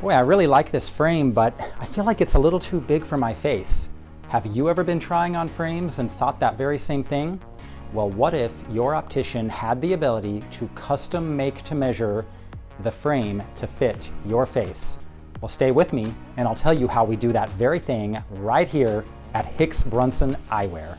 Boy, I really like this frame, but I feel like it's a little too big for my face. Have you ever been trying on frames and thought that very same thing? Well, what if your optician had the ability to custom make to measure the frame to fit your face? Well, stay with me and I'll tell you how we do that very thing right here at Hicks Brunson Eyewear.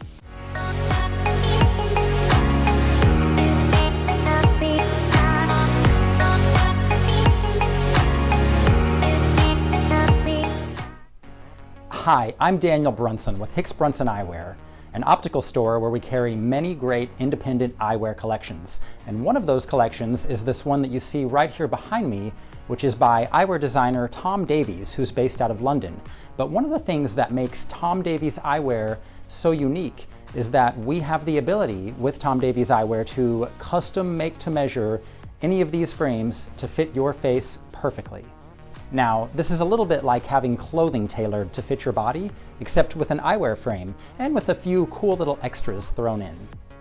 Hi, I'm Daniel Brunson with Hicks Brunson Eyewear, an optical store where we carry many great independent eyewear collections. And one of those collections is this one that you see right here behind me, which is by eyewear designer Tom Davies, who's based out of London. But one of the things that makes Tom Davies Eyewear so unique is that we have the ability with Tom Davies Eyewear to custom make to measure any of these frames to fit your face perfectly. Now, this is a little bit like having clothing tailored to fit your body, except with an eyewear frame and with a few cool little extras thrown in.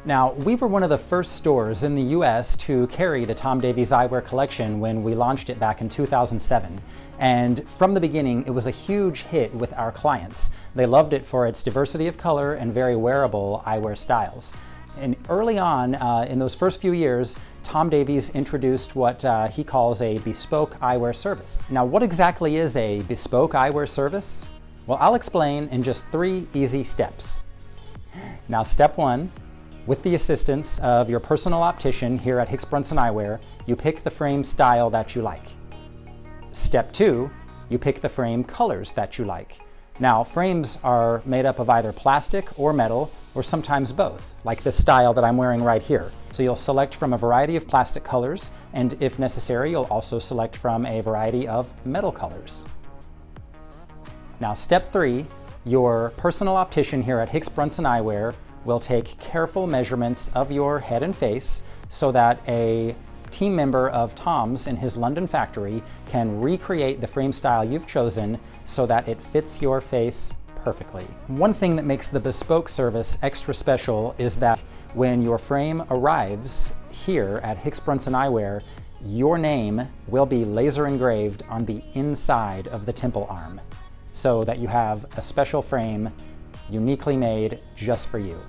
Now, we were one of the first stores in the US to carry the Tom Davies Eyewear collection when we launched it back in 2007. And from the beginning, it was a huge hit with our clients. They loved it for its diversity of color and very wearable eyewear styles. And early on, in those first few years, Tom Davies introduced what he calls a bespoke eyewear service. Now, what exactly is a bespoke eyewear service? Well, I'll explain in just 3 easy steps. Now, step 1, with the assistance of your personal optician here at Hicks Brunson Eyewear, you pick the frame style that you like. Step 2, you pick the frame colors that you like. Now, frames are made up of either plastic or metal, or sometimes both, like this style that I'm wearing right here. So you'll select from a variety of plastic colors, and if necessary, you'll also select from a variety of metal colors. Now, step 3, your personal optician here at Hicks Brunson Eyewear will take careful measurements of your head and face so that a team member of Tom's in his London factory can recreate the frame style you've chosen so that it fits your face perfectly. One thing that makes the bespoke service extra special is that when your frame arrives here at Hicks Brunson Eyewear, your name will be laser engraved on the inside of the temple arm so that you have a special frame uniquely made just for you.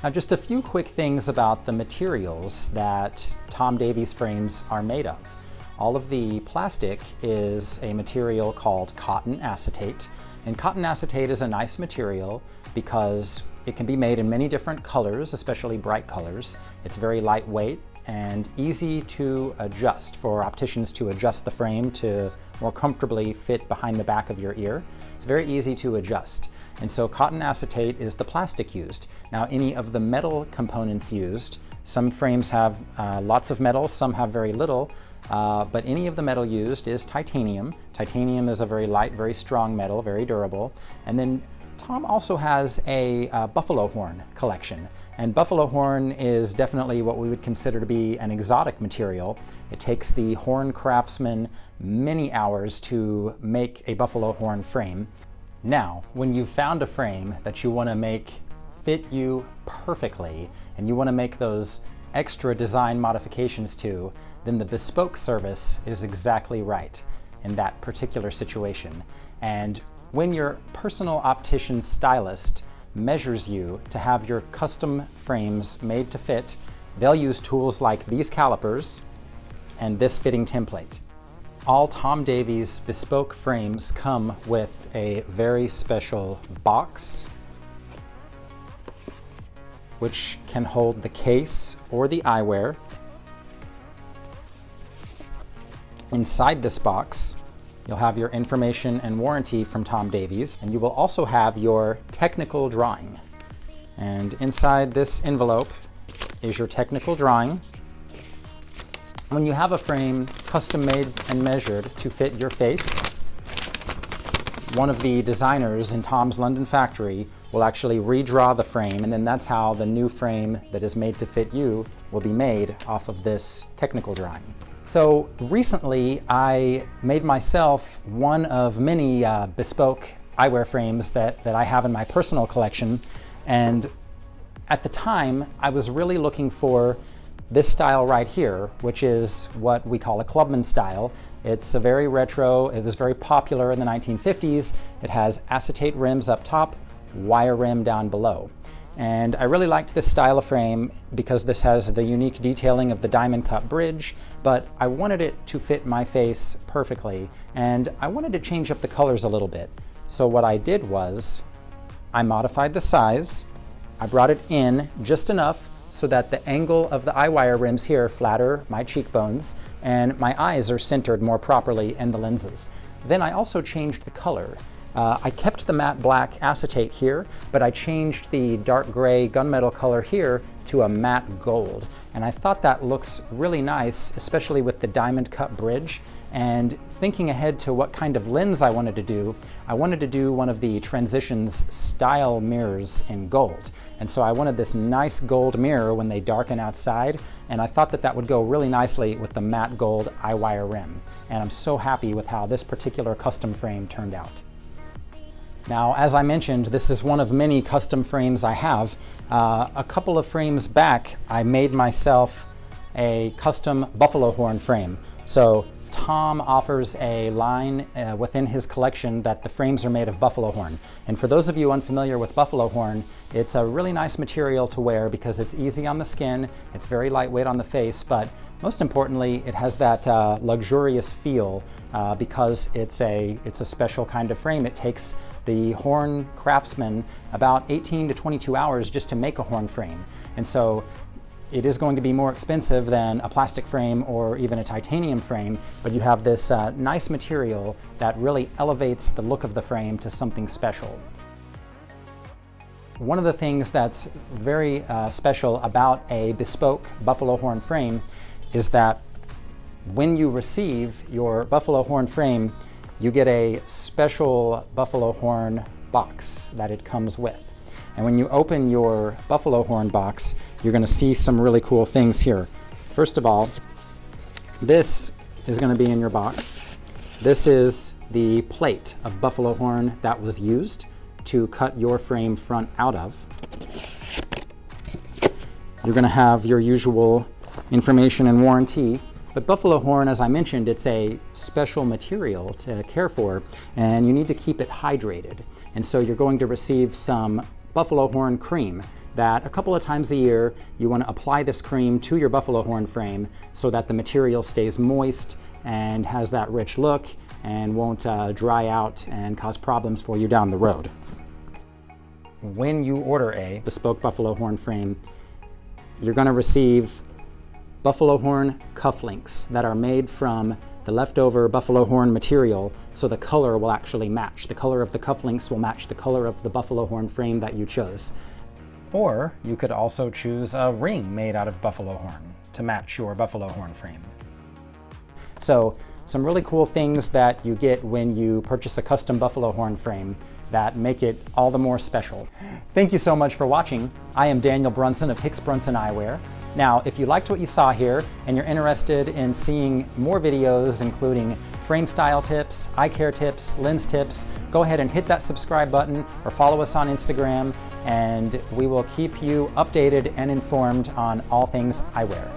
Now, just a few quick things about the materials that Tom Davies frames are made of. All of the plastic is a material called cotton acetate, and cotton acetate is a nice material because it can be made in many different colors, especially bright colors. It's very lightweight and easy to adjust for opticians to adjust the frame to more comfortably fit behind the back of your ear. It's very easy to adjust. And so cotton acetate is the plastic used. Now, any of the metal components used, some frames have lots of metal, some have very little, but any of the metal used is titanium. Titanium is a very light, very strong metal, very durable. And then Tom also has a buffalo horn collection. And buffalo horn is definitely what we would consider to be an exotic material. It takes the horn craftsman many hours to make a buffalo horn frame. Now, when you've found a frame that you want to make fit you perfectly, and you want to make those extra design modifications to, then the bespoke service is exactly right in that particular situation. And when your personal optician stylist measures you to have your custom frames made to fit, they'll use tools like these calipers and this fitting template. All Tom Davies bespoke frames come with a very special box which can hold the case or the eyewear. Inside this box, you'll have your information and warranty from Tom Davies, and you will also have your technical drawing. And inside this envelope is your technical drawing. When you have a frame custom made and measured to fit your face, one of the designers in Tom's London factory will actually redraw the frame, and then that's how the new frame that is made to fit you will be made off of this technical drawing. So recently I made myself one of many bespoke eyewear frames that I have in my personal collection, and at the time I was really looking for this style right here, which is what we call a clubman style. It's a very retro, it was very popular in the 1950s. It has acetate rims up top, wire rim down below. And I really liked this style of frame because this has the unique detailing of the diamond cut bridge, but I wanted it to fit my face perfectly, and I wanted to change up the colors a little bit. So what I did was, I modified the size, I brought it in just enough so that the angle of the eye wire rims here flatter my cheekbones and my eyes are centered more properly in the lenses. Then I also changed the color. I kept the matte black acetate here, but I changed the dark gray gunmetal color here to a matte gold. And I thought that looks really nice, especially with the diamond cut bridge. And thinking ahead to what kind of lens I wanted to do one of the Transitions style mirrors in gold. And so I wanted this nice gold mirror when they darken outside, and I thought that that would go really nicely with the matte gold eye wire rim. And I'm so happy with how this particular custom frame turned out. Now, as I mentioned, this is one of many custom frames I have. A couple of frames back, I made myself a custom buffalo horn frame. So Tom offers a line within his collection that the frames are made of buffalo horn. And for those of you unfamiliar with buffalo horn, it's a really nice material to wear because it's easy on the skin, it's very lightweight on the face, but most importantly, it has that luxurious feel because it's a special kind of frame. It takes the horn craftsman about 18 to 22 hours just to make a horn frame. And so it is going to be more expensive than a plastic frame or even a titanium frame, but you have this nice material that really elevates the look of the frame to something special. One of the things that's very special about a bespoke buffalo horn frame is that when you receive your buffalo horn frame, you get a special buffalo horn box that it comes with. And when you open your buffalo horn box, you're going to see some really cool things here. First of all, this is going to be in your box. This is the plate of buffalo horn that was used to cut your frame front out of. You're going to have your usual information and warranty. But buffalo horn, as I mentioned, it's a special material to care for, and you need to keep it hydrated. And so you're going to receive some buffalo horn cream that a couple of times a year you want to apply this cream to your buffalo horn frame so that the material stays moist and has that rich look and won't dry out and cause problems for you down the road. When you order a bespoke buffalo horn frame, you're going to receive buffalo horn cufflinks that are made from the leftover buffalo horn material, so the color will actually match. The color of the cufflinks will match the color of the buffalo horn frame that you chose. Or you could also choose a ring made out of buffalo horn to match your buffalo horn frame. So some really cool things that you get when you purchase a custom buffalo horn frame that make it all the more special. Thank you so much for watching. I am Daniel Brunson of Hicks Brunson Eyewear. Now, if you liked what you saw here and you're interested in seeing more videos including frame style tips, eye care tips, lens tips, go ahead and hit that subscribe button or follow us on Instagram, and we will keep you updated and informed on all things eyewear.